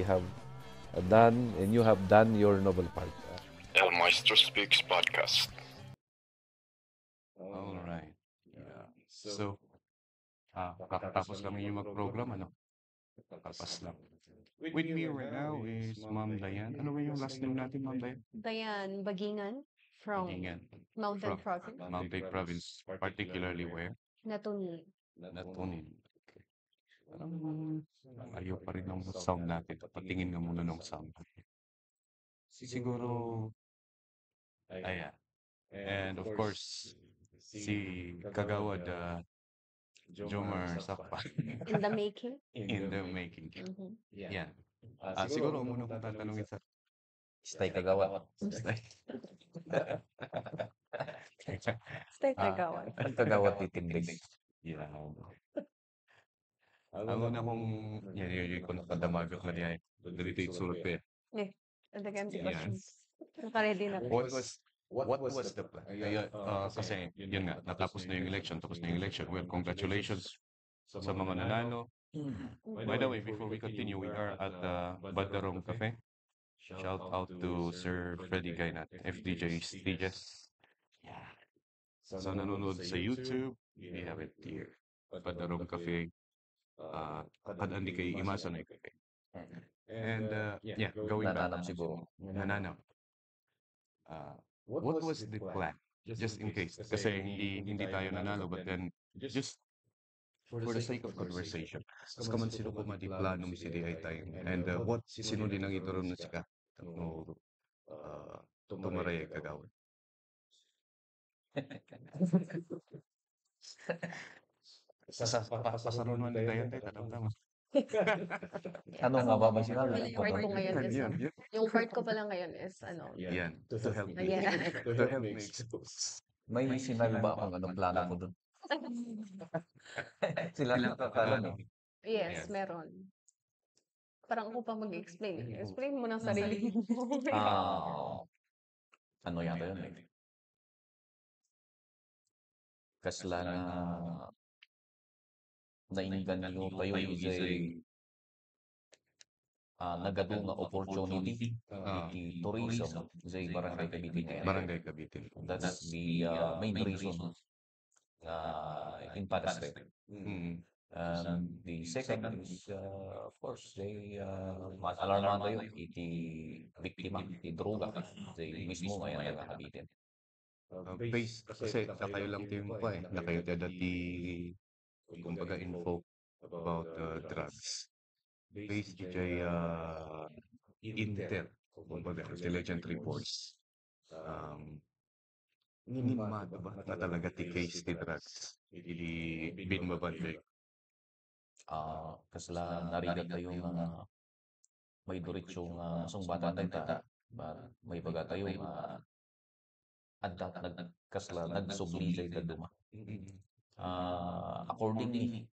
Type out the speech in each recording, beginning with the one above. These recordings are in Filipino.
have done and you have done your noble part. El Maestro Speaks Podcast. All right. Yeah. So, kakatapos lang yung mag-program, ano? Kapas lang. With me right now is Ma'am Dayan. Ano ba yung last name natin, Ma'am Dayan? Dayan Bagingan from Bagingan. Mountain From Province, Mountain Province, particularly where? Natuni. Natonin. Okay. Parang ayaw pa rin ng sound natin. Patingin nga muna ng sound natin. Siguro, ayan. And of course, si Kagawad Jomar Sakpa In the making. in the making. Mhm. Yan. Siguro ang muna kong tatanungin sa Stay kagawad. Stay Kagawan. Anong kagawad titindig? Yeah. Ang una kong yung ko nakadamagot na diyan. Dito isulat ko eh. Again, Yes. questions. Naka-ready na. What was the plan? Kasi yun nga, natapos na yung election, tapos na yung election. Well, congratulations sa mga nanalo. By the way, before we continue, we are at Badarong Cafe. Shout out to Sir Freddy Gainat, FDJ Stages. Yeah. So nanonood sa YouTube, we have it here. Badarong Cafe. Kadandi kay Imasa na Cafe. And yeah, going back. Nananap siguro. Nananap. What was the plan? Just in case. Kasi hindi tayo nanalo, but then just for the sake of conversation. Kas kaman sino ko planong si di ay tayo. And what sino din ang ituron na sika? No, tumaray kagawad. Pasaron man ni Dayan tayo, tatamtama. Ano nga ba may sinabi? Yung part ko ngayon is, Yan. yung part ko pala ngayon is, ano, Yan. To help me. Ayan. To help me expose. May sinabi ba kung anong plano mo doon? Sila nakakalam eh. yes, meron. Parang ako pa mag-explain. Explain mo ng sarili mo. Ano yata yun eh. Kasla na nainggan nyo kayo isa'y nagado nga opportunity iti tourism isa'y Barangay Cabitin. Barangay Cabitin. That's the main reason in Padre. And the second is, of course, they alarman tayo iti biktima, iti droga, iti mismo ngayon nagkakabitin. Base, kasi kayo lang team pa eh. Na kayo dati, kumbaga, info about drugs. Based DJ Intel, kumbaga, intelligent reports. Ninima, diba? Na talaga ti case ti drugs. Hindi binmabandeg. Kasla narigat tayo nga may diretsong sungbatan tayo may baga tayo nga adat kasla nagsubli tayo duma. Accordingly,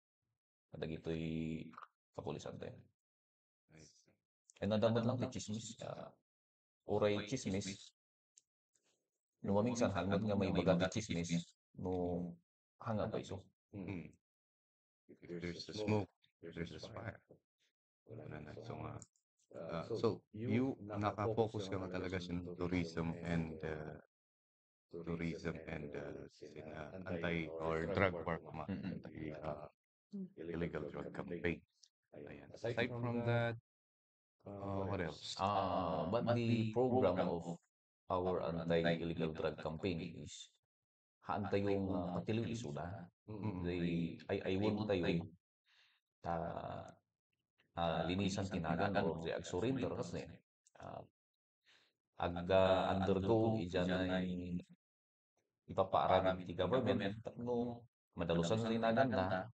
kadagitoy kapulisan tayo. E nadamot lang ti chismis. Uray chismis. No maminsan hangad nga may baga ti chismis no hangad pa iso. If there's a smoke, there's a fire. So you naka-focus ka nga talaga sa tourism and anti or drug war ma, illegal drug campaign. Ayan. Aside from that, what else? But the program of our anti-illegal drug campaign is haan tayong patiliw isuda. Ay want tayo linisan tinagan or the ag-surrender kasi undergo ijanay ipapaaramid ti government no madalusan na tinagan na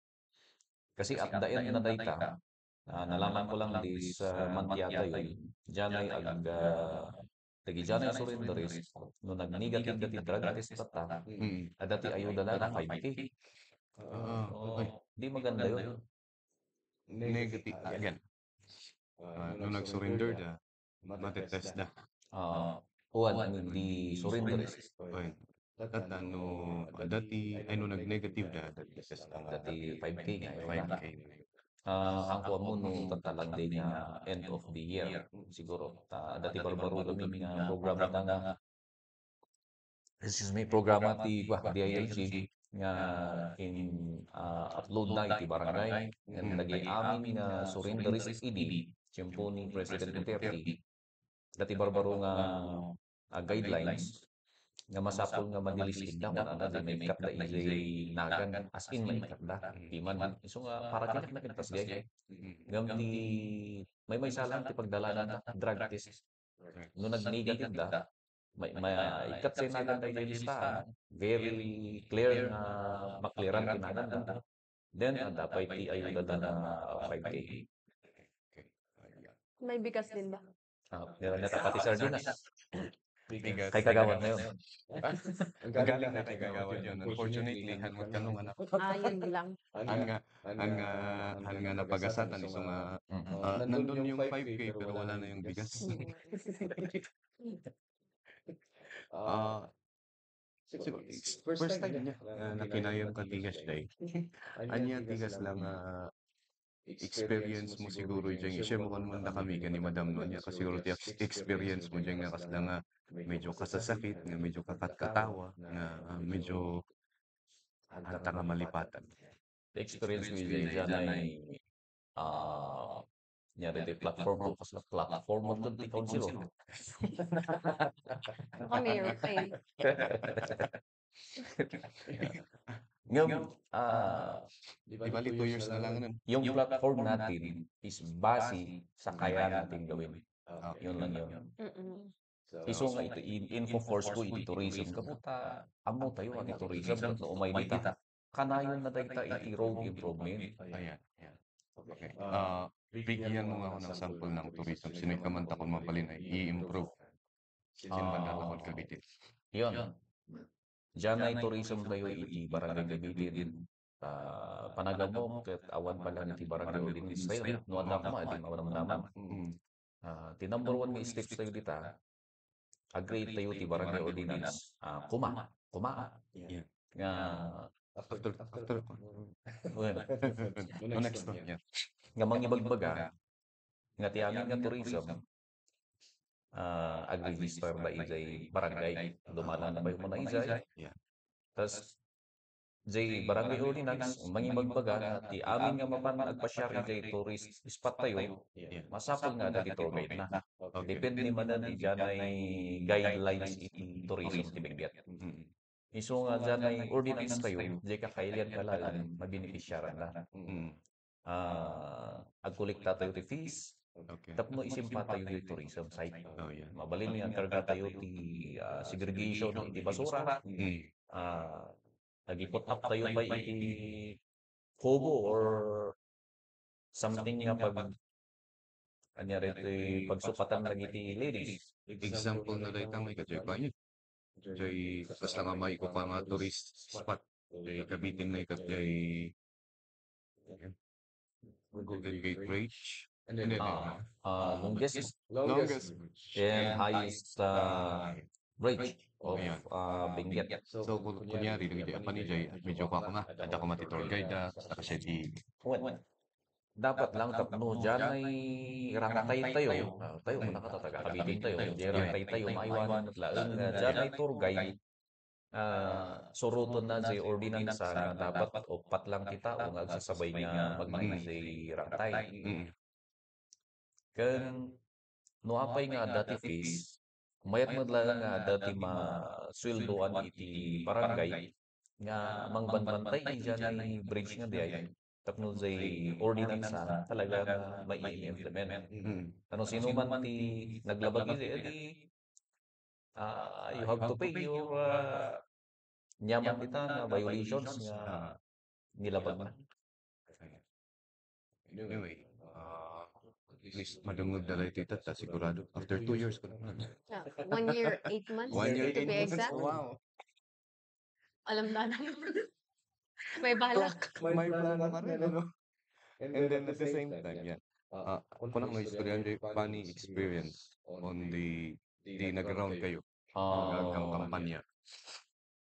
kasi at the end na dayta nalaman ko lang this month yata yun janay Tagijanay surrender is no nag-negative dati drug test tata dati ayuda na 5K. Okay. Di maganda yun. Negative again. Nung nag-surrender na, matetest na. The surrender is Okay. At dati, nung nag-negative na, test na. dati 5K nga. 5K. hangko amuno tatalang din nga end of the year siguro. Dati barbaro kami nga programa ta nga programa ti DILG nga upload na iti barangay nga nag-amin nga surrenderist idi tiyempo ni President Duterte. Dati barbaro nga guidelines nga masapol nga madilisted na kung ano may ikat da ijay nagan as in may ikat da di man iso nga para kinak na kintas gay ngam ti may salang ti pagdala na drug test no nag-negative da may ikat sa nagan da ijay listahan very clear nga maklearan kinagan da then dapat ti ayuda da na 5K. May bigas din ba? Meron na pati sardinas. Bigas. Kay kagawad na yun. Ang galing na kay kagawad yun. Unfortunately, hanmat kanong anak. Yun lang. Han nga napagasatan iso nga nandun yung 5K pero wala na yung bigas. Siguro, first time niya nakinayang ka tigas day. Anya tigas lang experience mo siguro dyan. Siya mo man na kami ni Madam Nonya kasi siguro ti experience mo dyan nga kasi nga medyo kasasakit, nga medyo katawa, nga medyo hanta nga malipatan. The experience mo dyan ay nyari di platform ko kasi platform mo doon ti council. Kami European. Ngam, Di bali 2 years na lang nun. yung platform natin is base sa kaya natin gawin. Yun lang yun. Iso nga ito, info force ko iti tourism. Kamuta, amo tayo ang tourism. No, umay dita. Kanayon na dayta iti road improvement. Ayan. Okay. Bigyan mo nga ako ng sample ng tourism. Sino'y kamanta ko mapalin ay i-improve. Sino ba nakakot kabitin? Yun. Diyan ay tourism tayo iti barangay Gabitin. Panagamok ket awan pala iti barangay ordinance tayo. No anak mo, adi mawanam-naman. Ti number 1 nga steps tayo dita, agree tayo ti barangay ordinance. Kuma. Yeah. Nga, After. well, No, next one. Yeah. nga mangibagbaga, nga ti amin nga tourism, ag-register ba ijay barangay. Dumalan na ba yung mga ijay? Yeah. Tapos, jay barangay ordinance, mangibagbaga nga ti amin nga mapan agpasyar ijay tourist spot tayo, masapol nga dati tour guide na. Depende man na dyan ay guidelines iti tourism ti Benguet. Iso nga dyan ay ordinance tayo, jay kakailan kalalan, mabinifisyaran na. Agkolekta tayo ti fees, Okay. tapno isimpa tayo ti tourism site. Oh, yeah. Mabalin nga karga tayo ti segregation iti basura. Nag-put up tayo ba iti kubo or something nga anyari iti pagsupatan lang iti ladies. Example na dahil may kajoy pa yun. Joy, basta nga may ko pa nga tourist spot. Joy, kabitin na ikat joy Golden Gate Bridge. And then, Longest and highest bridge of Ayan. Benguet. So, kunyari, apa ni Jay, medyo ko nga, ada ko mati-tour guide, kasi di, Dapat lang tapno dyan ay rangtay tayo. Tayo muna ka taga kabitin tayo. Diyan rangtay tayo maiwanan at laeng dyan ay tour guide. Suruton na si ordinance nga dapat upat lang kita o nagsasabay nga magmay si rangtay. Kan no apay nga dati fees, mayat madla nga dati masweldoan iti barangay nga mangbanbantay dyan ay bridge nga diay. Tapno say ordinance talaga may i-implement. Ano sino man ti naglabag edi you have to pay your nyaman kita nga violations nga nilabag na. Anyway, at least madungog na lang tita, sigurado. After 2 years ko naman. 1 year, 8 months. 1 year, to 8 be months. exact. Wow. Alam na naman. May balak. May plan pa rin, ano? And then at the same time, yeah. Ako lang may istorya, funny experience on the nag-round kayo. Ang kampanya.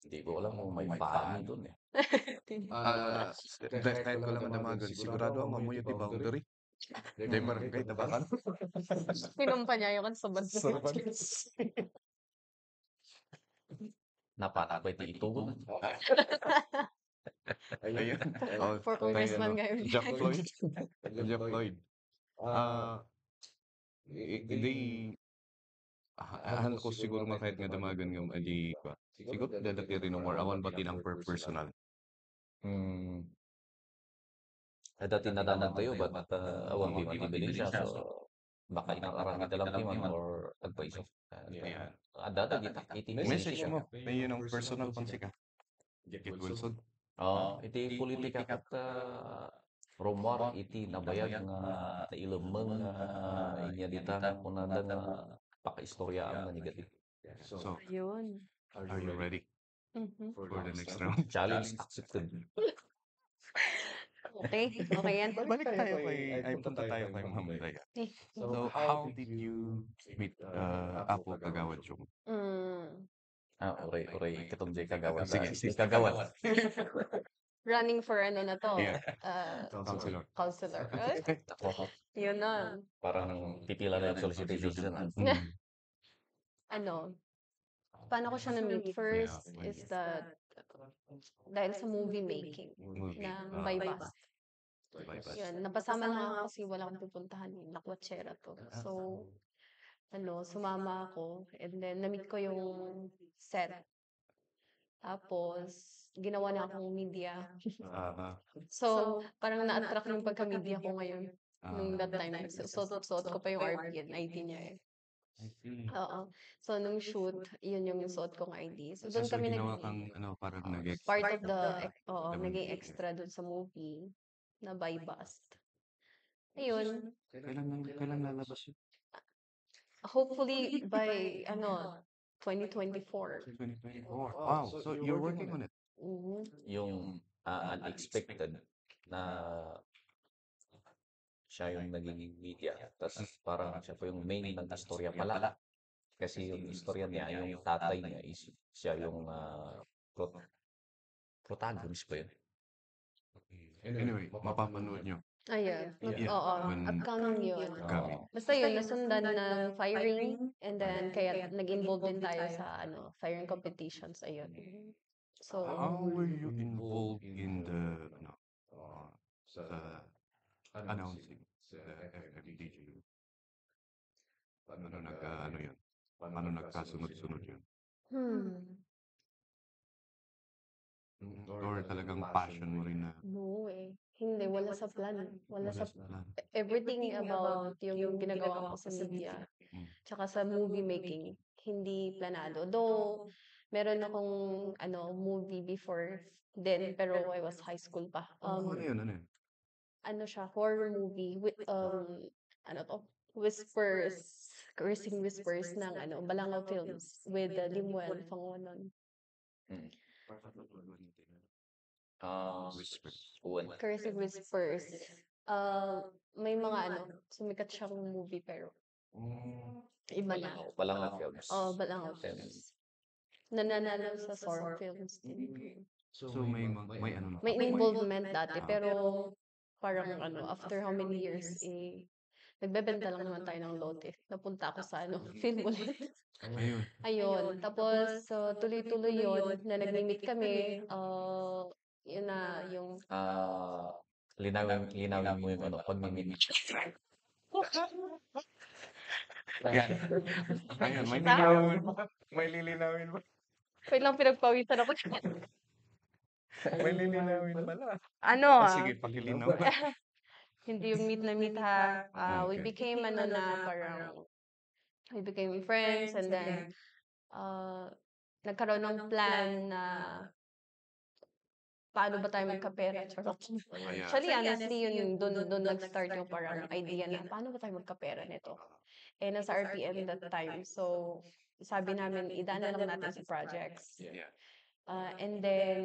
Hindi ko alam kung may funny doon eh. Kahit ko lang madamagan, sigurado ang mamuyo ti boundary. Day barangay tabakan. Pinampanyayo ka sa Sa barangay. Napatak ba iti itugon? Ayun. For congressman ngayon. Jack Floyd. Jack Floyd. Hindi, ko siguro kahit nga damagan nga adi ka. Siguro dadati rin more awan ba tinang personal. Dati nadamag tayo, but awang bibili siya. So, baka inang-arami talang timan or agpaisip. Ayan. Dati iti Message siya. mo, may yun ang personal pansika. Get Wilson. Iti politika kat rumor iti nabayag nga nailemeng inya dita nga kunada nga pakaistorya nga negative. So, Ayun. are you ready Mhm. for the next round? Challenge accepted. Okay, okay yan. Balik tayo punta tayo kay Ma'am Daya. Eh, So, how did you meet Apo Kagawad Chong? Uray, katong Jay Kagawad. Sige. Kagawad. running for ano na to? Yeah. Uh, Counselor. counselor. Yun na. Parang pipila na yung solicitation. Ano, paano ko siya na-meet? First is that dahil sa movie making ng Baybast. Yun, napasama lang ako kasi wala akong pupuntahan. Lakwatsera to. So, sumama ako. And then, na-meet ko yung set. Tapos, ginawa na akong media. So, parang na-attract yung pagka-media ko ngayon. Nung that time, suot ko pa yung RPN ID niya eh. Oo. So, nung shoot, yun yung suot kong ID. So, doon kami ginawa kang parang part of the, naging extra doon sa movie na by Bust. Ayun. Kailan lalabas yun? Hopefully by 2024. 2024. Wow, so you're working on it. Yung unexpected na siya yung naging media. Tapos parang siya po yung main ng istorya pala. Kasi yung istorya niya, yung tatay niya, siya yung protagonist pa yun. Anyway, mapapanood nyo. Ayan. Yeah, Oo. when- Upcoming yun. Upcoming. Basta yun, nasundan ng firing. And then, kaya nag-involve din tayo sa firing competitions. Ayun. So, How were you involved in the sa announcing the FMDG? Paano nagkasunod-sunod yun? Or talagang passion mo rin na No eh. Hindi, wala sa plan. Wala sa plan? everything about yung ginagawa ko sa media. Tsaka sa movie making, hindi planado. Though, meron akong movie before then, pero I was high school pa. Ano yun? Ano siya, horror movie with whispers, cursing whispers ng Balangaw Films with Limuel Fangonon. Cursing Whispers. May mga sumikat siyang movie pero iba na. Balangaw Films. Balangaw Films. Nananalo sa Sorong Films din. So May involvement dati pero parang after how many years nagbebenta lang naman tayo ng lote. Napunta ako sa film ulit. Ayun. Tapos tuloy-tuloy yun na nag-meet kami. Yun na yung linawin mo yung pag-meet. Ayan, may lilinawin mo. May lilinawin mo. wait lang, pinagpawisan ako. May lilinawin pala. Sige, pakilinaw. Hindi yung meet na meet ha. We became parang we became friends and then nagkaroon ng plan na paano ba tayo magkapera? Actually, honestly, yun doon nag-start yung parang idea na paano ba tayo magkapera nito? Nasa RPM that time. So, sabi namin, idaan na lang natin sa projects. And then,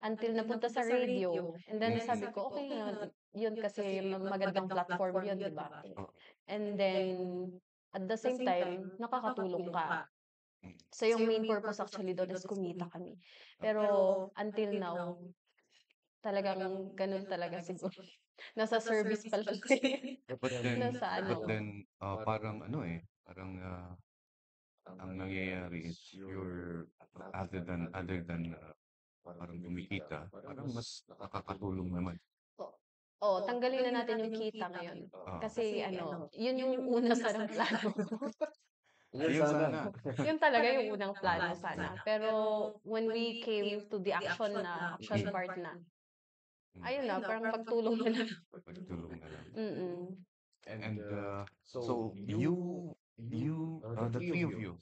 until napunta sa radio. And then, sabi ko, okay yun kasi magandang platform yun, di ba? And then, at the same time, nakakatulong ka. So, yung main purpose actually doon is kumita kami. Pero until now, talagang ganun talaga siguro. Nasa service pa lang kami. But then, Nasa but ano. then, parang ano eh, parang ang nangyayari is other than parang kumikita, parang mas nakakatulong naman. Oo, tanggalin na natin yung kita ngayon. Oo. Kasi ano, yun yung una sanang plano. Yun sana. Yun talaga yung unang plano sana. Pero when we came to the action part na, ayun na, parang pagtulong na lang. Pagtulong na lang. Mm-mm. So the three of you,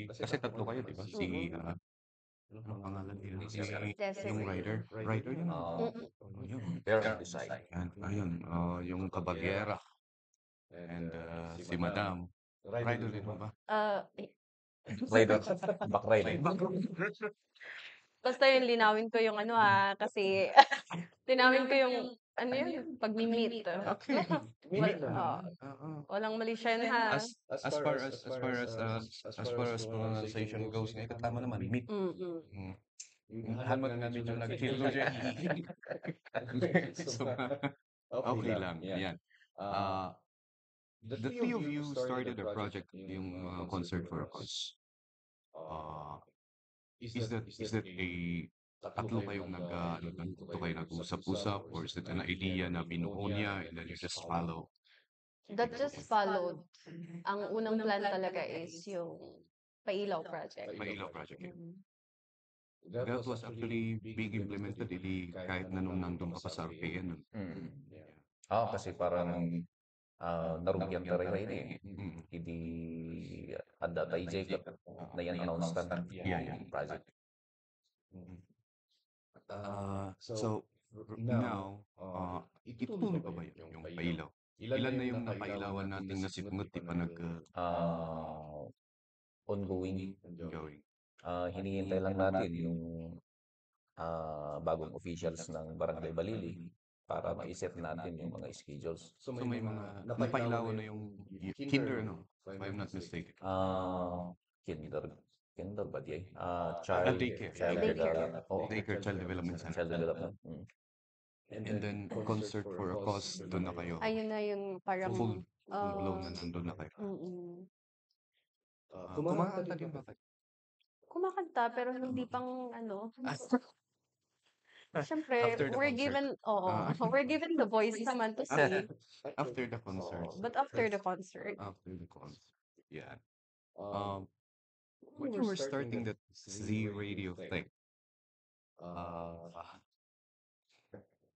kasi tatlo kayo, di ba? Anong pangalan niya? Yung Desiree. rider yun. Yun. Fair and design. Ayun, yung Kabagera. And si Madam. Rider rin mo ba? Rider. Back rider. Basta yun, linawin ko yung ano kasi linawin ko yung ano yun, pag-meet. Okay. Walang mali siya yun ha. As far as pronunciation goes, ngayon tama naman, meet. Lahat na medyo nag-feel siya. So, okay lang. Yan. The three of you started a project, yung Concert for a Cause. Is that a tatlo kayong nag-usap-usap, or is it an idea na binuo niya and then you just follow? That just followed. Ang unang plan talaga is yung Pailaw project. Pailaw project yun. That was actually being implemented kahit na nung nandun ka pa sa RPN. Kasi parang narugyan talaga ini. Hindi ada tayo Jacob na yan announce kan yung project. So now, itutuloy pa ba yung Pailaw? Ilan na yung napailawan nating nasipngot, di pa ongoing. Hinihintay lang natin yung bagong officials ng Barangay Balili para ma-set natin yung mga schedules. So may mga napailawan na yung kinder, no? If I'm not mistaken. Kinder ba di? Child Daycare, Child Development Center. Child Development. And then Concert for a Cause, doon na kayo. Ayun na yung parang Full blown na nandun na kayo. Kumakanta din ba kayo? Kumakanta pero hindi pang ano. Siyempre, After the we're given the voice naman to sing. After the concert. But after the concert. Yeah. When you were starting that Z radio thing,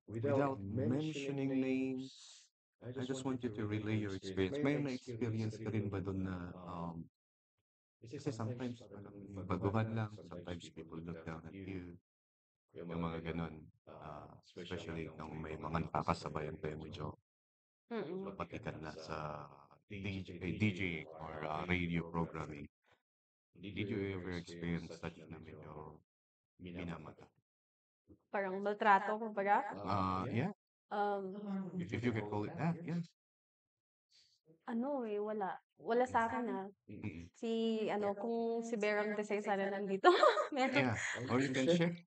without mentioning names, I just want you to relay your experience. May na-experience ka rin ba doon na, kasi sometimes baguhan lang, sometimes people look down at you, yung mga ganun, especially nung may mga nakakasabayan kayo medyo patikan na sa DJ or radio programming. Did you ever experience such na medyo minamata? Parang maltrato, kumbaga. Yeah. If you can call it that, yeah. Wala. Wala sa akin kung si Berang Desai sana nandito. Yeah. Or you can share.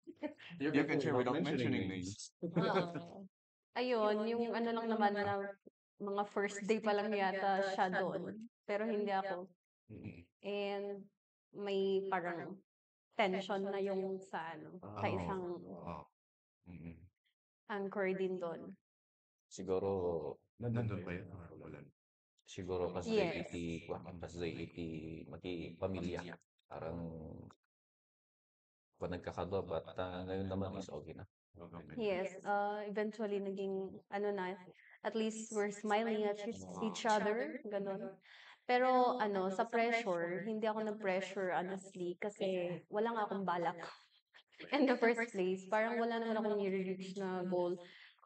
You can share without mentioning names. Ayun, yung ano lang naman na mga first day pa lang yata siya doon. Pero hindi ako. And may parang tension na yung sa isang anchor din doon. Siguro nandun pa yun? Wala. Siguro kasi pamilya. Parang kung nagkakadwa, but ngayon naman is okay na. Yes, eventually naging at least we're smiling at each other, ganun. Pero sa pressure, hindi ako na-pressure honestly kasi wala nga akong balak. In the first place, parang wala naman akong i-reach na goal.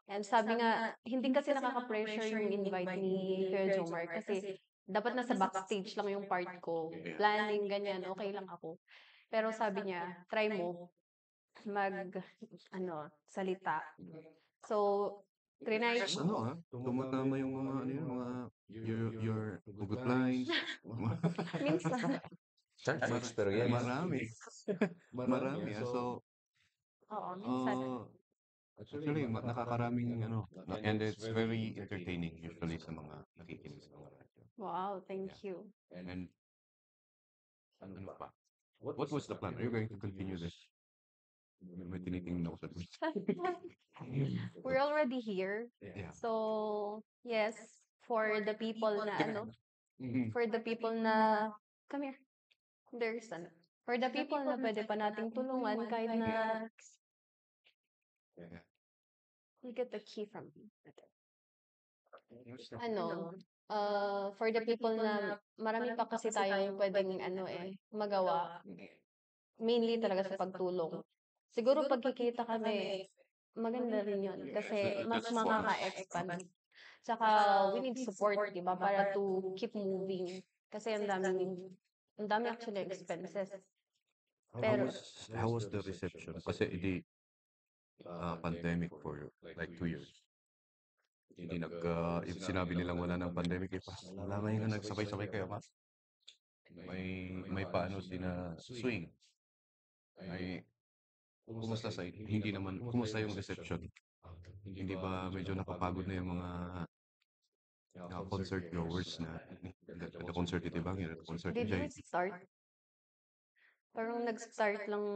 And sabi nga, hindi kasi nakaka-pressure yung invite ni Kuya Jomar kasi dapat nasa backstage lang yung part ko. Planning, ganyan, okay lang ako. Pero sabi niya, try mo salita. So, trinay. Tumatama yung mga your hugot lines. Minsan. Church experience. Marami. Marami. So, Oo, minsan. actually, nakakaraming and it's very entertaining usually sa mga nakikinig sa mga radyo. Wow, thank you. And ano pa? What was the plan? Are you going to continue this? May tinitingnan ako sa We're already here. Yeah. So, yes, for the people na Mhm. for the people na, come here. There's for the people na pwede pa nating tulungan kahit na, Yeah. you get the key from me. For the people na marami pa kasi tayong pwedeng magawa, mainly talaga sa pagtulong. Siguro pagkikita kami, maganda rin yun kasi mas That's makaka-expand. Tsaka we need support, di ba, para to keep moving. Kasi ang dami actually expenses. Pero, How was the reception? Kasi pandemic for like 2 years. Hindi if sinabi nilang wala ng pandemic, malamay nga nagsabay-sabay kayo, ma? May paano swing. Kumusta yung reception? Hindi ba medyo napapagod na yung mga concert goers na the concert itibang, the concert did we enjoy? start? Parang nag-start lang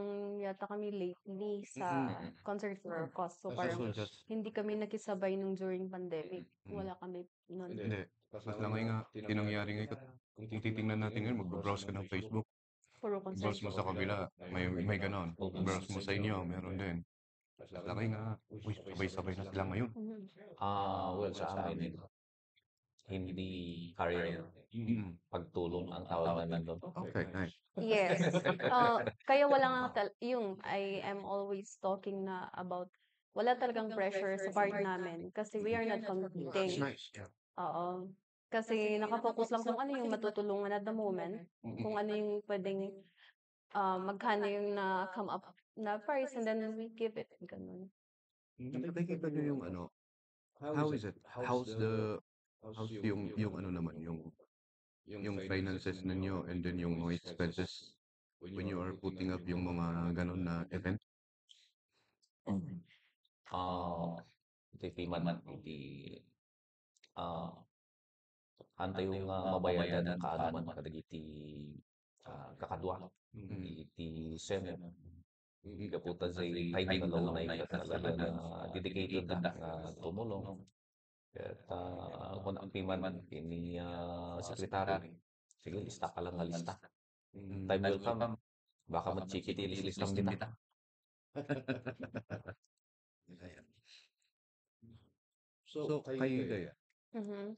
yata kami lately sa concert for our cause. So parang So just, hindi kami nakisabay nung during pandemic. Wala kami nun. hindi. Mas lang nga, tinangyari ngayon, kung titingnan natin ngayon, mag-browse ka ng Facebook, Puro concert. browse mo sa kabila, may ganon. Browse mo sa inyo, meron din. Mas laki nga, sabay-sabay na sila ngayon. Mhm. Well, sa amin, hindi career. Mm. Pagtulong ang tawag namin doon. Okay, nice. Yes. Kaya wala nga I am always talking na about wala talagang pressure sa part namin kasi we are not competing. Nice, yeah. Oo. Kasi nakafocus lang kung ano yung matutulungan at the moment, kung ano yung pwedeng magkano yung na come up na price and then we give it. Ganun. Nakikita nyo yung how is it? How's yung naman, yung finances ninyo and then yung mga expenses when you are putting up yung mga ganon na event? Iti man, antay yung mabayadan kaano man kadagiti kakadwa. Iti sem. Kaputa sa time na law na talaga na dedicated na tumulong. At kung ang piman ini sekretary, sige, lista ka lang nga lista. Time will come, baka mag-chikiti listang kita. So, kayo kaya? Mhm.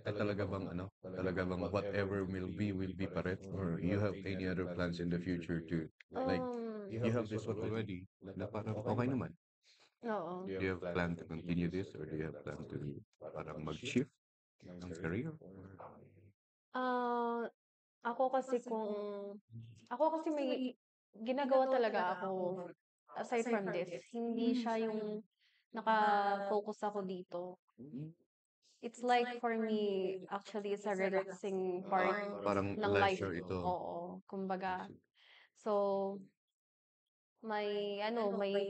Talaga bang whatever will be pa rin? Or you have any other plans in the future to, like, you have this one already, na parang okay naman? Oo. Do you have plan to continue this or do you have plan to parang mag-shift ng career? Ako kasi may ginagawa talaga ako aside from this. Hindi siya yung naka-focus ako dito. It's like for me, actually, it's a relaxing part Parang ng life. leisure ito. Oo, kumbaga. So, may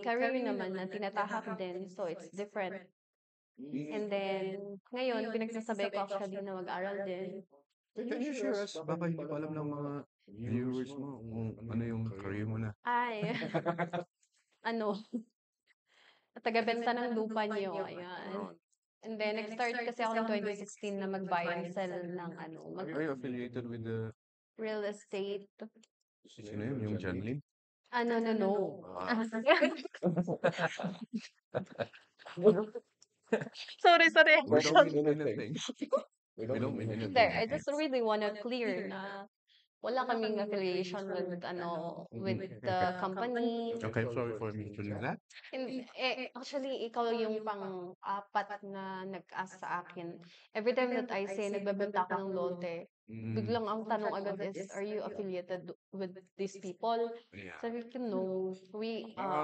career naman na tinatahak din. So, it's different. And then, ngayon, pinagsasabay ko actually na mag-aral din. Can you share us? Baka hindi pa alam ng mga viewers mo kung ano yung career mo na. Ay, taga-benta ng lupa niyo. Ayan. And then, nag-start kasi ako ng 2016 na mag-buy and sell ng Are you affiliated with the, real estate. sino yun? Yung John Lee? No. Sorry. We don't mean anything. We don't mean anything. There, I just really want to clear na wala kaming affiliation with the company. Okay, sorry for mentioning that. Actually, ikaw yung pang-apat na nag-ask sa akin. Every time that I say nagbebenta ako ng lote, biglang ang tanong agad is, are you affiliated with these people? Yeah. Sabi ko, no.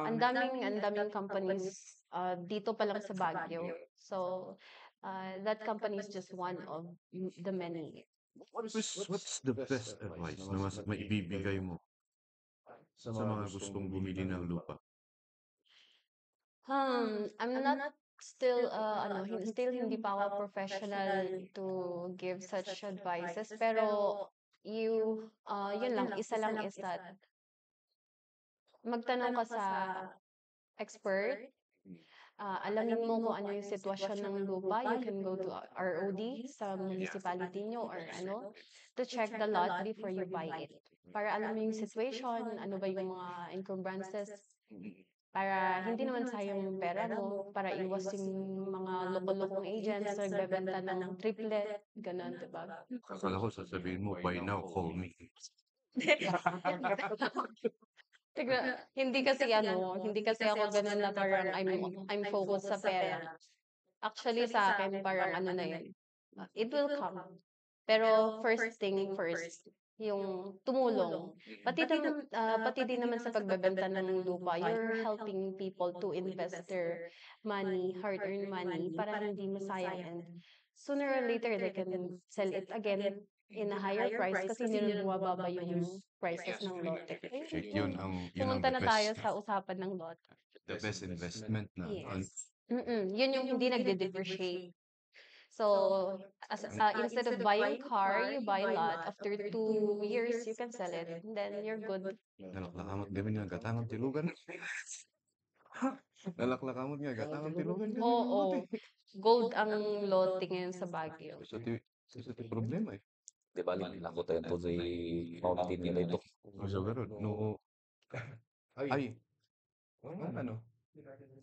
Ang daming companies dito pa lang sa Baguio. So, that company is just one of the many. What's the best advice na mas maibibigay mo sa mga gustong bumili ng lupa? I'm not still, still hindi pa ako professional to give such advices, pero yun lang, isa lang is that magtanong ka sa expert, alamin mo kung ano yung sitwasyon ng lupa. You can go to ROD sa municipality nyo or to check the lot before you buy it. Para alam mo yung situation, ano ba yung mga encumbrances, para hindi naman sayang yung pera mo, para iwas yung mga loko-lokong agents na nagbebenta ng triplet, ganun, diba? Akala ko sasabihin mo, buy now, call me. Hindi kasi ako ganun na parang I'm focused sa pera. Actually sa akin parang ano na yun. It will come. Pero first thing first, yung tumulong. Pati din naman sa pagbebenta ng lupa, you're helping people to invest their money, hard-earned money, para hindi masayang, and sooner or later they can sell it again in a higher price kasi hindi rin bumababa yung prices ng lote. Yun ang Pumunta the na tayo best, sa usapan ng lote. the best investment na. Yes. Yun yung hindi nagde-depreciate. So, instead of buying car, you buy lot. After 2 years, you can sell it. And then you're good. Nalaklakamot gamin nga, gatangang tilugan. Nalaklakamot nga, gatangang tilugan. Oo. Gold ang lote ngayon sa Baguio. Sa ti problema eh. Di ba, lako tayo to sa mountain nila ito. So, gano'n, no, ay, ano,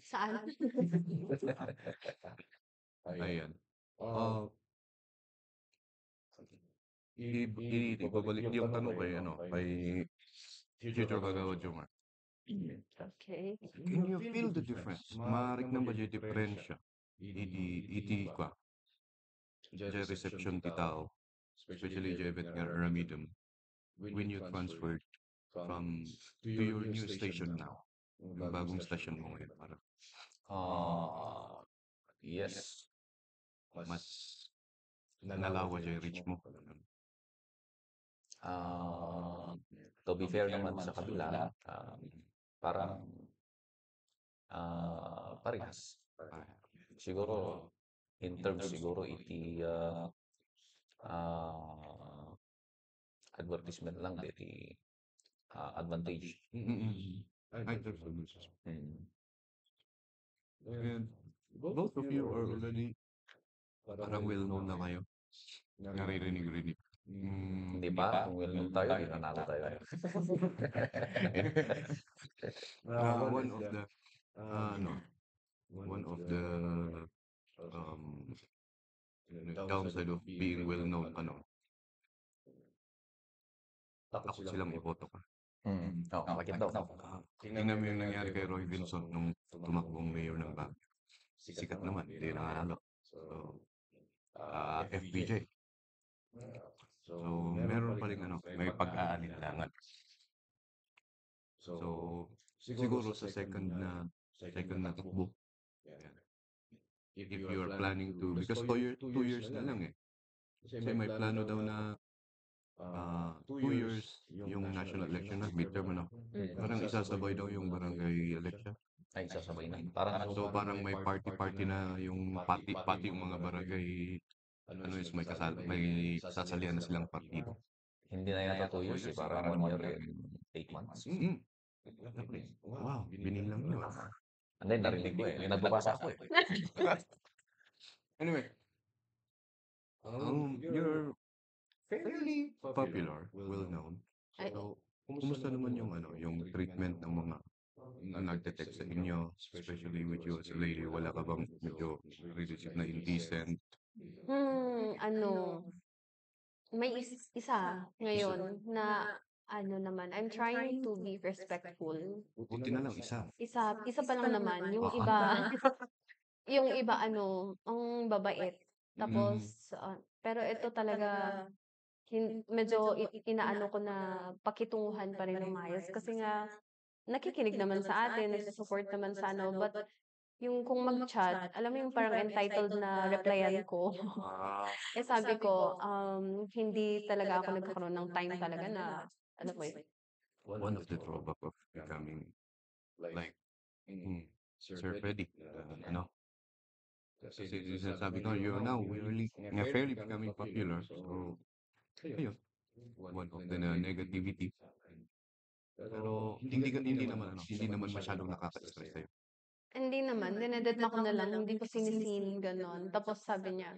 Saan? ayan. Ibabalik yung tanong kay future Kagawad Jomar. Okay. Can you feel the difference? Maarik na ba yung diferensya? Iti ka. Diyan reception ti tao, especially Jevet nga Ramidum, when you transferred from to your new station now, yung bagong station mo ngayon, parang Yes. mas nalawa yung reach mo. To be fair naman sa kabila, parang parehas. Siguro, in terms siguro, advertisement lang, advantage. Ay, there's a lose. Mm. And both of you are already parang well-known na kayo. Naririnig-rinig. Hindi pa, kung well-known tayo, di nanalo tayo. One of the downside of being well-known, takot silang iboto ka. Bakit daw? Tingnan mo yung nangyari kay Roy Vinson nung tumakbong mayor ng Baguio. Sikat naman, hindi nanalo. So, FPJ. So, meron pa rin may pag-aalinlangan. So, siguro sa second na takbo, if you are planning to, because 2 years na lang eh. Kasi may plano daw na 2 years yung national election na, midterm parang isasabay daw yung barangay election. Ay, sasabay na. Parang So parang may party na yung pati yung mga barangay is may sasalihan na silang partido. hindi na yata 2 years eh. Parang 1 year and 8 months. Wow, binilang nyo. And then, narinig ko eh. May nagbabasa ako eh. Anyway, you're fairly popular, well-known. So, kumusta naman yung treatment ng mga nagte-text sa inyo, especially with you as a lady? Wala ka bang medyo receive na indecent? May isa ngayon na naman, I'm trying to be respectful. Buti na lang isa. Isa pa lang naman. Yung iba ang babait. Tapos, pero ito talaga, medyo inaano ko na pakitunguhan pa rin ng maayos. Kasi nga, nakikinig naman sa atin, nagsusupport naman sa but yung kung mag-chat, alam mo yung parang entitled na replyan ko. Sabi ko, hindi talaga ako nagkakaroon ng time talaga na, ano mo yun, One of the drawback of becoming like Sir Freddy, ano, kasi sabi ko, you're now really, fairly becoming popular. So, ayun, one of the negativity. Pero hindi naman masyadong nakaka-stress sa'yo. hindi naman, dinededma ko na lang, hindi ko sinisin, gano'n. Tapos sabi niya,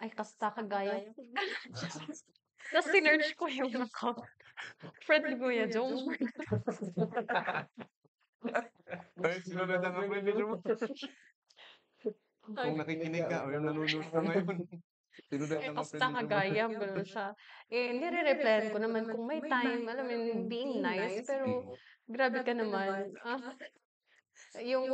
"Ay kasta kagaya ko." Tapos sinearch ko yung account, friend ni Kuya Jomar. Ay, sinunod ang friend mo. Kung nakikinig ka o yung nanonood ka ngayon, sinunod Ay ang kasta friend mo. kagaya, gano'n siya. Nire-replyan ko naman kung may time, alam mo yun, being nice, pero grabe ka naman. Yung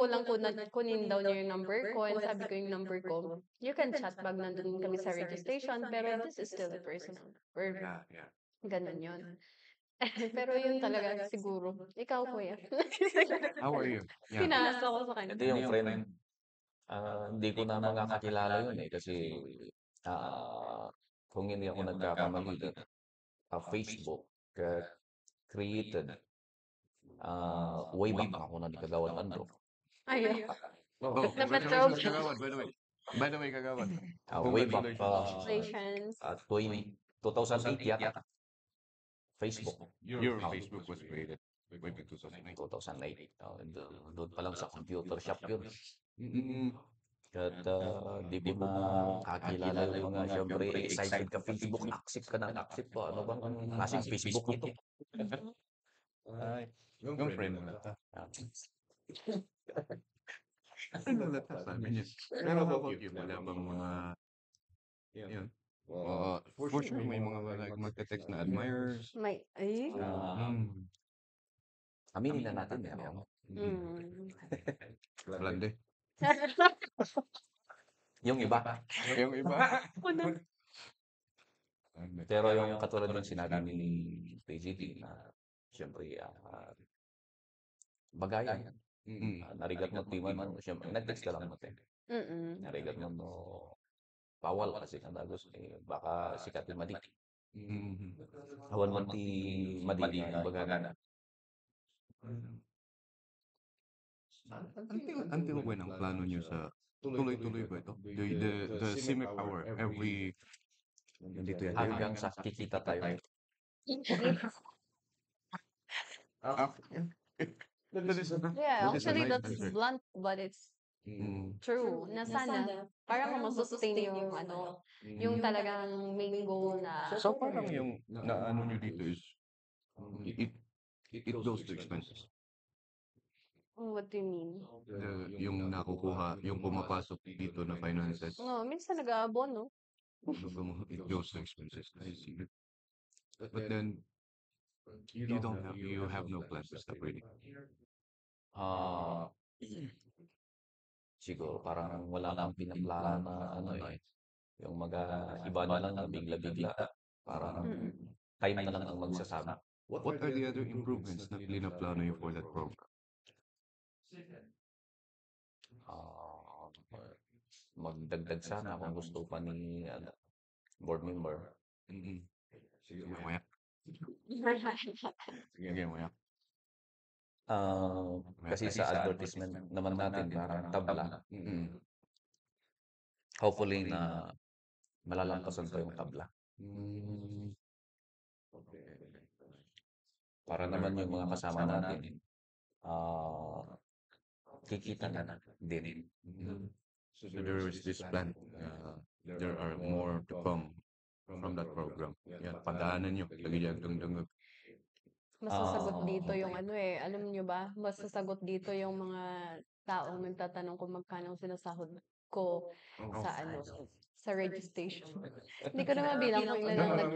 kunin daw niya yung number ko, and sabi ko yung number ko, you can chat pag nandun kami sa registration, pero this is still a personal number. Yeah. Ganun yun. Pero yun talaga siguro. Ikaw, kuya. How are you? Yeah. Pinasa ko sa kanya. Ito yung friend, hindi ko na makakakilala yun kasi kung hindi ako nagkakamali, Facebook created way back ako na ni Kagawad Andro. Ayun. Oh, Napatrol. congratulations, Kagawad, by the way. By the way, Kagawad. Way back Congratulations. Congratulations. 2008 yata. Facebook, Your Facebook was created way back 2009. 2008. Doon pa lang sa computer shop yun. Mm-mm. At di ko na kakilala yung mga, syempre, excited ka Facebook, accept ka ng accept po. Ano bang klaseng Facebook ito? Ay, yung friend mo na ta. Sabi niya. Pero how about you? Wala bang mga, yun, for sure may mga magte-text na admirers. May, ay. Aminin na natin, meron. Blande. Yung iba. Yung iba. Pero yung katulad ng sinabi ni PGT na syempre bagayan. Narigat mo timan, syempre nag-text ka lang mo. Narigat mo no bawal kasi kanagos baka sikatin madi. Awan man ti madi nga baga. Until when ang plano niyo sa tuloy-tuloy ba ito? The CIMIC hour every nandito yan. Hanggang sa kikita tayo. Yeah, That is a actually nice that's answer. blunt, but it's true. Na sana, parang masustain yung ano, yung talagang main goal na, So parang yung naano niyo dito is it goes to expenses. what do you mean? Yung nakukuha, yung pumapasok dito na finances, No, minsan nag-aabono. it goes to expenses. I see. But then you have no plans to stop reading. Siguro parang wala kang pinaplano na ano yung iba na lang na bigla-bigla. Parang time na lang ang magsasabi. What are the other improvements na plano you for that program? Magdagdag sana kung gusto pa ni board member. Sige, mamaya. Kasi sa advertisement naman natin parang tabla. Hopefully na malalampasan pa yung tabla. Para naman yung mga kasama natin kikita na din. So there is this plan. There are more to come from that program. Yan, padaanan nyo. Lagi dyan, dungdungog. Masasagot dito yung ano alam nyo ba? Masasagot dito yung mga taong nagtatanong kung magkano ang sinasahod ko sa ano, sa registration. Hindi ko na mabilang kung ilan ang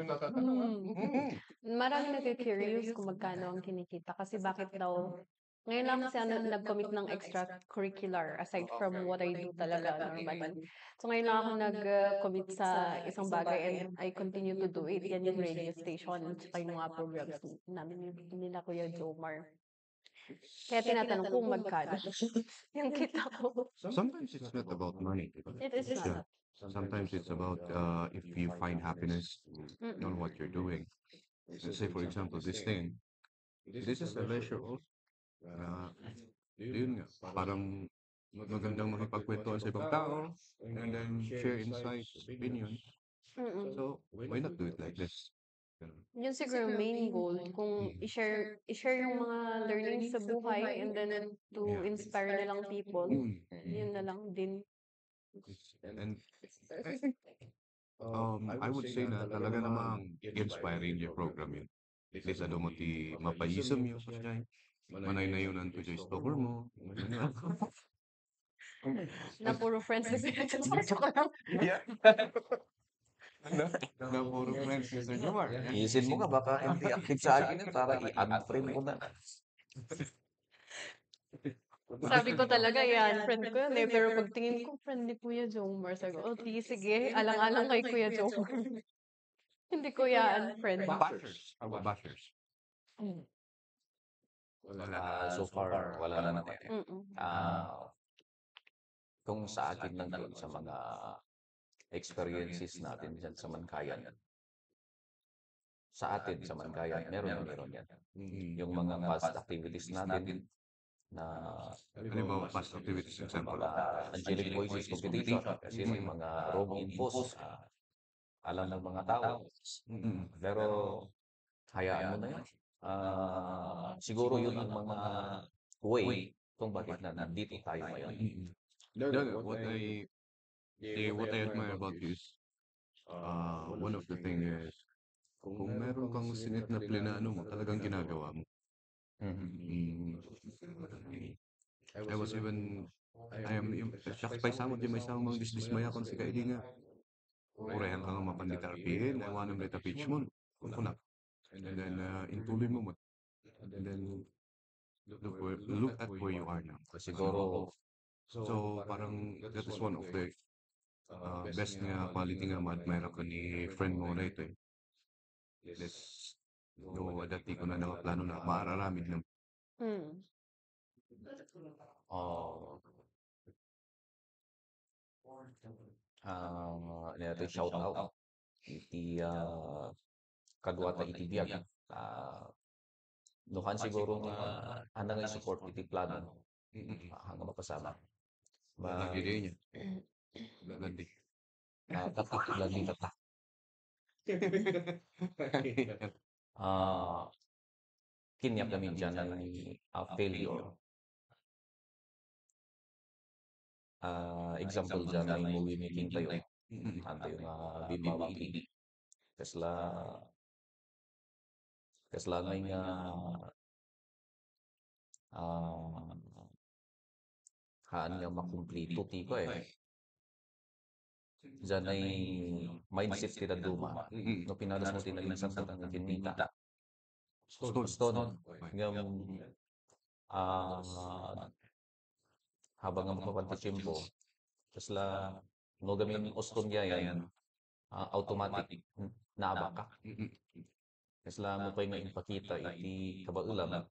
marami nagki-curious kung magkano ang kinikita kasi bakit daw ngayon lang kasi nag-commit ng extracurricular aside from what I do talaga normally. So ngayon lang ako nag-commit sa isang bagay and I continue to do it. Yan yung radio station at saka yung mga programs namin nila Kuya Jomar. Kaya tinatanong kung magkano yung kita ko. Sometimes it's not about money. It is Yeah. not. Sometimes it's about if you find happiness on what you're doing. Let's say, for example, this is a leisure also. Yun nga, parang magandang makipagkwentuhan sa ibang tao and then share insights, opinions. Mm. So, why not do it like this? Ganun. Yun siguro yung main goal, kung i-share yung mga learnings sa buhay and then to Yeah. inspire na lang people, yun na lang din. And I think, I would say na talaga namang inspiring yung program yun. At least ano mo ti mapayisam yun sa siya. Manay na yun ang tujoy stalker mo. Na puro friends na sila. Joke lang. Yeah. Na puro friends ni Sir Jomar. Isin mo nga, baka hindi active sa akin yun para i-unfriend ko na. Sabi ko talaga yan, friend ko yan eh. Pero pagtingin ko, friend ni Kuya Jomar. Sabi ko, oh, sige, alang-alang kay Kuya Jomar. Hindi ko yan, friend. Bashers. How about bashers? So far, wala naman eh. Mm-mm. Kung sa akin lang yun, sa mga experiences natin dyan sa Mankayan, sa atin sa Mankayan, meron yan. Yung mga past activities natin na Halimbawa, past activities example. mga angelic voices competition, kasi may mga wrong infos, alam ng mga tao. Pero hayaan mo na yun. Siguro yun ang mga way kung bakit na nandito tayo ngayon. What I admire about you is, one of the thing is, kung meron kang sinit na plinano mo, talagang ginagawa mo. I am, siya pa isang di may isang mga dismaya kung si kaili nga. Urehan ka nga mapanditarpihin, I want to pitch mo. Kunak. And then, intuloy mo mo. And then, look at where you are now. Siguro, So, parang, that is one of the best nga quality nga ma-admire ko ni friend mo na ito eh. Let's go, dati ko na nakaplano na maararamid ng Mm. ito shout out. Iti kadwata iti biyag. Nuhan siguro nga anang i-support iti plano. Hanggang mapasama. lagi rin niya. Lagi. Lagi tata. Kinyak kami dyan ng failure. Example dyan ay movie making tayo. Anto yung Bimawi ini. Kasla ngay nga haan nga makumplito ti ko eh. Dyan ay mindset kita duma. No pinalas mo tinalisan sa tang kinita. Stone. Ngam habang nga magpapantichimpo, kasla no gamin oston yan, automatic naaba ka. Kasla mo pa'y nga ipakita iti kabaulam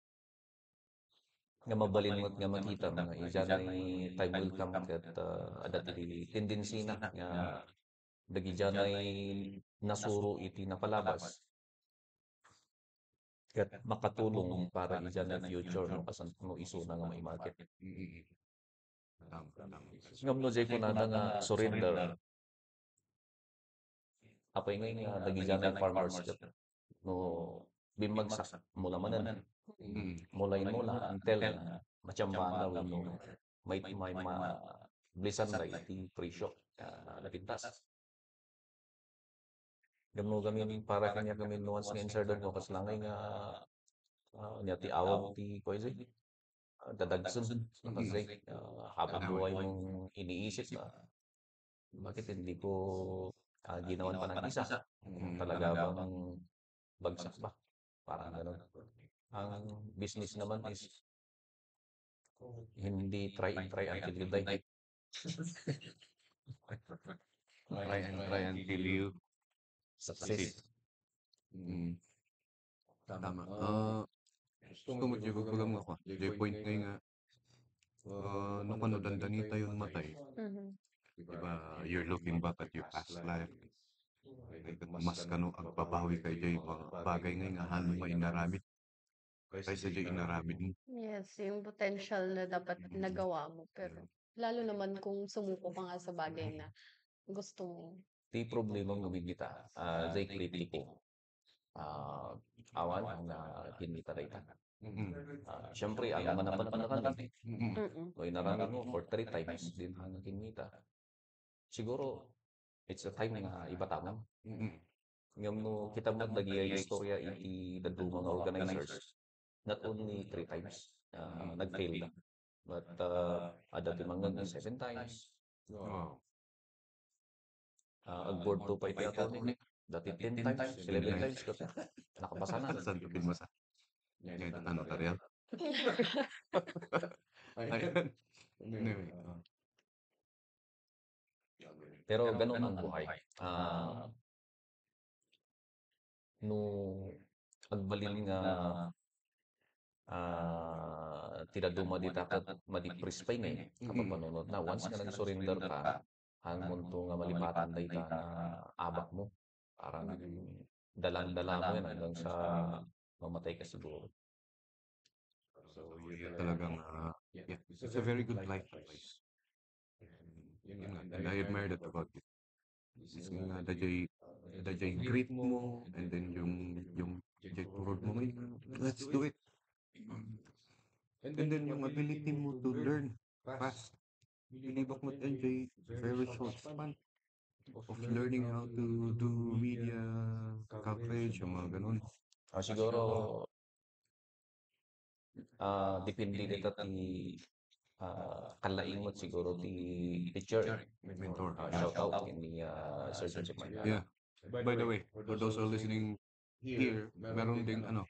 nga mabalin mo't nga makita nga iyan ay time will come kat adat iti tendency na nga dagi dyan ay nasuro iti napalabas kat makatulong para iyan ay future no kasan no iso na nga may market. Ngam no jay ko na nga surrender. Apay nga dagi dyan ay farmers kat no bimagsak mula manan. Mulay mula until machamba na no may blisan na iti presyo napintas. Gamno kami para kanya kami nuance nga inserdan ko kaslangay nga niya ti awam ti koy dadagsun kasi habang buhay mong iniisip na bakit hindi ko ginawan pa ng isa talaga bang bagsak ba parang gano'n. Ang business naman is hindi try until you die. Try until you Success. Tama. Gusto mo Diyo bagang ako. Di point ngay nga no kano dandanita yun matay. Mhm. Diba, you're looking back at your past life. Mas kano agbabawi kay Jay mga bagay ngay nga hanong mainaramid kaysa Jay inaramid mo. Yes, yung potential na dapat nagawa mo. Pero lalo naman kung sumuko ka nga sa bagay na gusto mo. Ti problemang lumigita. Zay kritiko. Awan ang kinita dayta. Siyempre, ang manapan na kami. Mm-mm. O inaramid mo for 3 times din ang kinita. Siguro, it's a time nga ibatawan. Ngam no, kita mo dagi istorya iti dadto mga organizers. Not only 3 times nag-fail na. But ada timanggan 7 times. Wow. Ag-board 2 pa iti ato ni. Dati 10 times, 11 times kasi. Nakabasa na. Saan tupin mo sa? Ngayon ano taryan? Ayun. Anyway. Pero ganun ang buhay. No agbalin nga tinaduma dita kat madipris pa ngay kapag panunod na. Once nga nag-surrender ka, hangmon to nga malipatan dayta na abak mo. Parang dalang-dala mo yan hanggang sa mamatay ka siguro. So, yun talagang, yeah, it's a very good life advice. Yun nga, and I admire that about you. It's nga, dajay grit mo, and then yung dajay turod mo, "Ay, let's do it. And then yung ability mo to learn fast. Pilibak mo dajay very short span of learning how to do media coverage, yung mga ganun. Siguro, depende dito ti kalaingot siguro ti teacher. Mentor. Shout out kini Sir Joseph Maynard. Yeah. By the way, for those who are listening here, meron ding ano,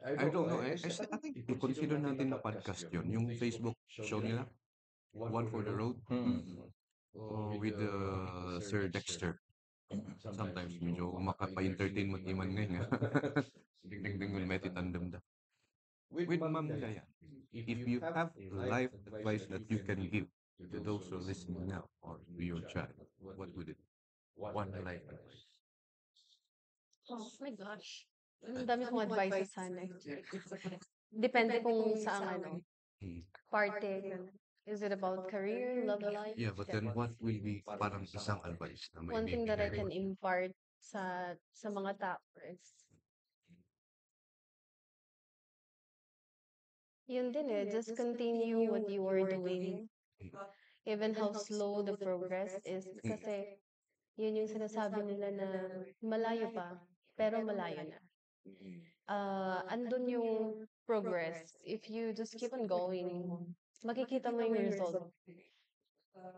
I don't know, I think i-consider natin na podcast yun. Yung Facebook show nila, One for the Road, with Sir Dexter. Sometimes medyo makapa-entertain mo iman ngayon nga. Dingdingon meti tandem da. With Ma'am Gaya, if you have life advice that you can give to those who are listening now or to your child, what would it be? One life advice. Oh my gosh. Ang dami kong advices sana. Depende kung saan ano. Parte. Is it about career, love life? Yeah, but then what will be parang isang advice na may One thing that I bibigay can mo? impart sa mga tao is yun din just continue what you are doing. Even how slow the progress is. Kasi yun yung sinasabi nila na malayo pa, pero malayo na. Andun yung progress. If you just keep on going, makikita mo yung result.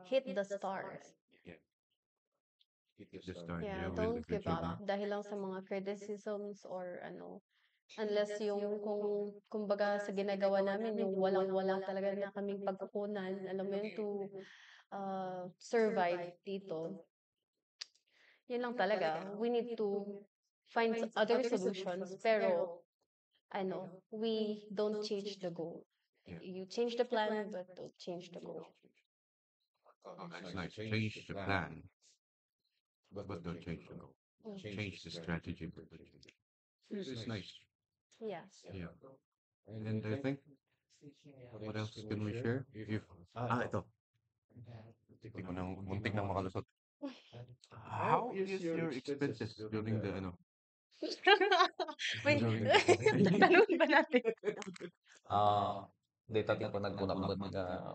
Hit the stars. Just start, Yeah, will don't good give job, up. Dahil lang sa mga criticisms or ano. Unless yung kung kumbaga sa ginagawa namin, yung walang-walang talaga na kaming pagkukunan, alam mo yun, to survive dito. Yun lang talaga. We need to find other solutions, pero ano, we don't change the goal. Yeah. You change the plan, but don't change the goal. That's nice. Change the plan, but don't change the goal. Change the strategy, but don't change it. This is nice. Yes. Yeah. And I think, what else can we share? If, ito. Hindi ko nang, muntik nang makalusot. How is your expenses during the, ano? Wait, During tatanungin ba natin? Data ti ko nagkunapnot nga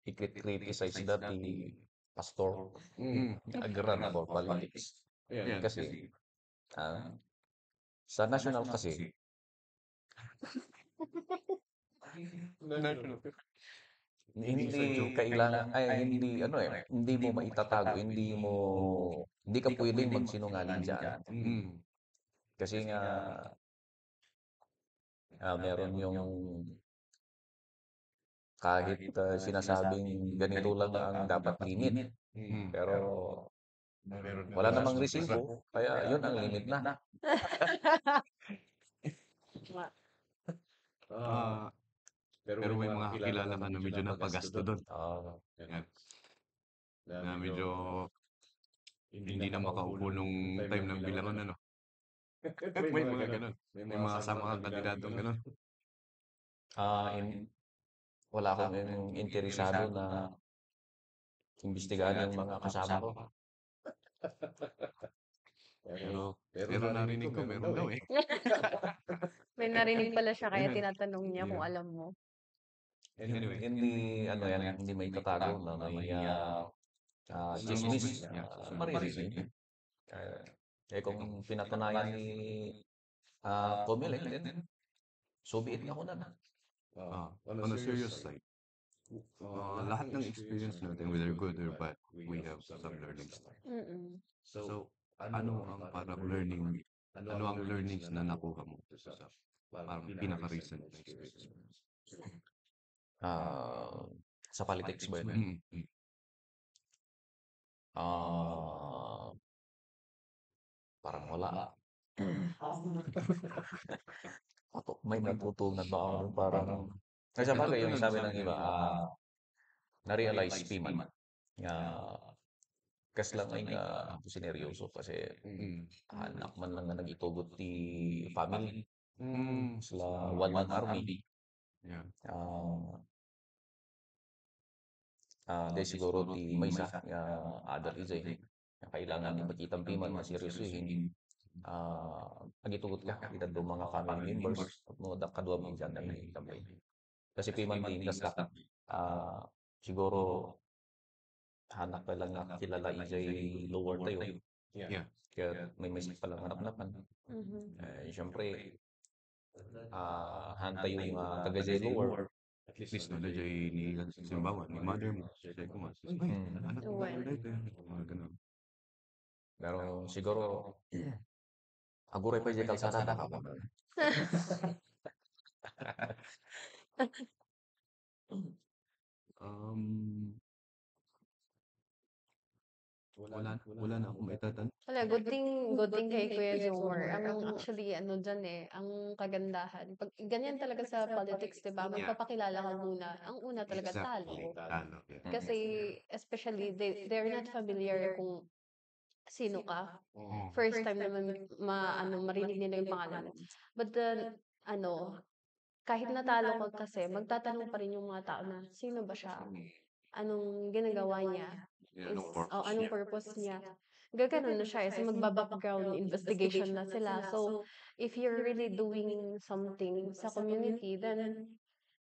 i-criticize dati pastor agran for politics. Yeah. Kasi sa national kasi National. hindi kailangan hindi hindi mo maitatago, hindi ka pwedeng magsinungaling diyan. Kasi nga meron yung kahit sinasabing ganito lang ang dapat limit. Pero wala namang resibo, kaya yun ang limit na. Ah, pero may mga kakilala ka na medyo napagasto doon. Ah, Yan. Na medyo hindi na makaupo nung time ng bilangon, ano? May mga ganun. May mga kasama kang kandidatong ganun. Wala akong interesado na imbestigahan yung mga kasama ko. Pero narinig ko meron daw eh. May narinig pala siya kaya tinatanong niya kung alam mo. Anyway. Hindi may tatago na may chismis. Maririnig. Kung pinatunayan ni Comelec, then so be it nga ko na. On a serious side, lahat ng experience natin, whether good or bad, we have some learnings. Mm. So, ano ang parang ano ang learnings na nakuha mo sa parang pinaka-recent na experience mo? Sa politics ba yun? Mm. Parang wala. May natutunan ba ako nun? Parang, kasi sa bagay, yung sabi ng iba, na-realize Piman, kas lang ay sineryoso kasi anak man lang na nag-itugot ti family sila one-man army. Yeah. Di siguro ti maysa other isay na kailangan ipakitang Piman na seryosohin. Nag-itugot ka kita do mga family members at no kadwa mo dyan na nagtambay. Kasi Piman di indastak siguro anak pa lang na kilala isay lower tayo. Yeah. Kaya may palang hanap-hanapan. Siyempre, hanta yung taga-J lower. At least knowledge ay ni simbawa, ni mother mo. Siya ko mas. Ay, anak ko Well. dito. Mga ganun. Pero siguro, aguray pa yung kalsada ka pa. Wala na akong maitatanong. Wala, good thing kay Kuya Jomar. Actually, ano dyan ang kagandahan. Pag ganyan talaga sa politics, di ba? Magpapakilala ka muna. Ang una talaga, talo. Talo. Yeah. Kasi, especially, they're not familiar kung sino ka. First time naman marinig nila yung pangalan mo. But then, kahit natalo ka kasi, magtatanong pa rin yung mga tao na, sino ba siya? Anong ginagawa niya? Anong purpose niya? Gaganon na siya. So, magba-background investigation na sila. So, if you're really doing something sa community, then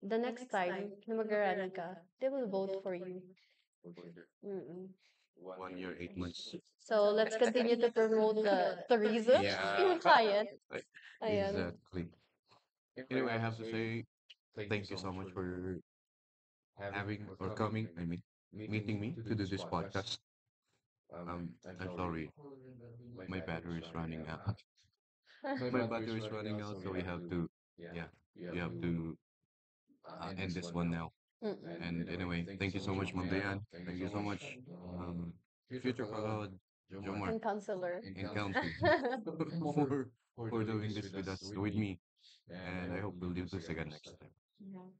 the next time na mag-run ka, they will vote for you. 1 year, 8 months. So, let's continue to promote the tourism, yung client. Ayan. Exactly. Anyway, I have to say thank you so much for having or coming, meeting me to do this podcast. I'm sorry, my battery is running out. My battery is running out, so we have to end this one now. And anyway, thank you so much, Ma'am Dayan. Thank you so much, future Kagawad Jomar And counselor. and council for doing this with me. And I hope we'll do this again next time.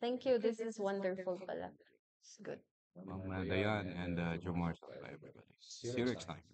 Thank you. This is wonderful pala. It's good. Ma'am Dayan and Jomar, bye everybody. See you next time.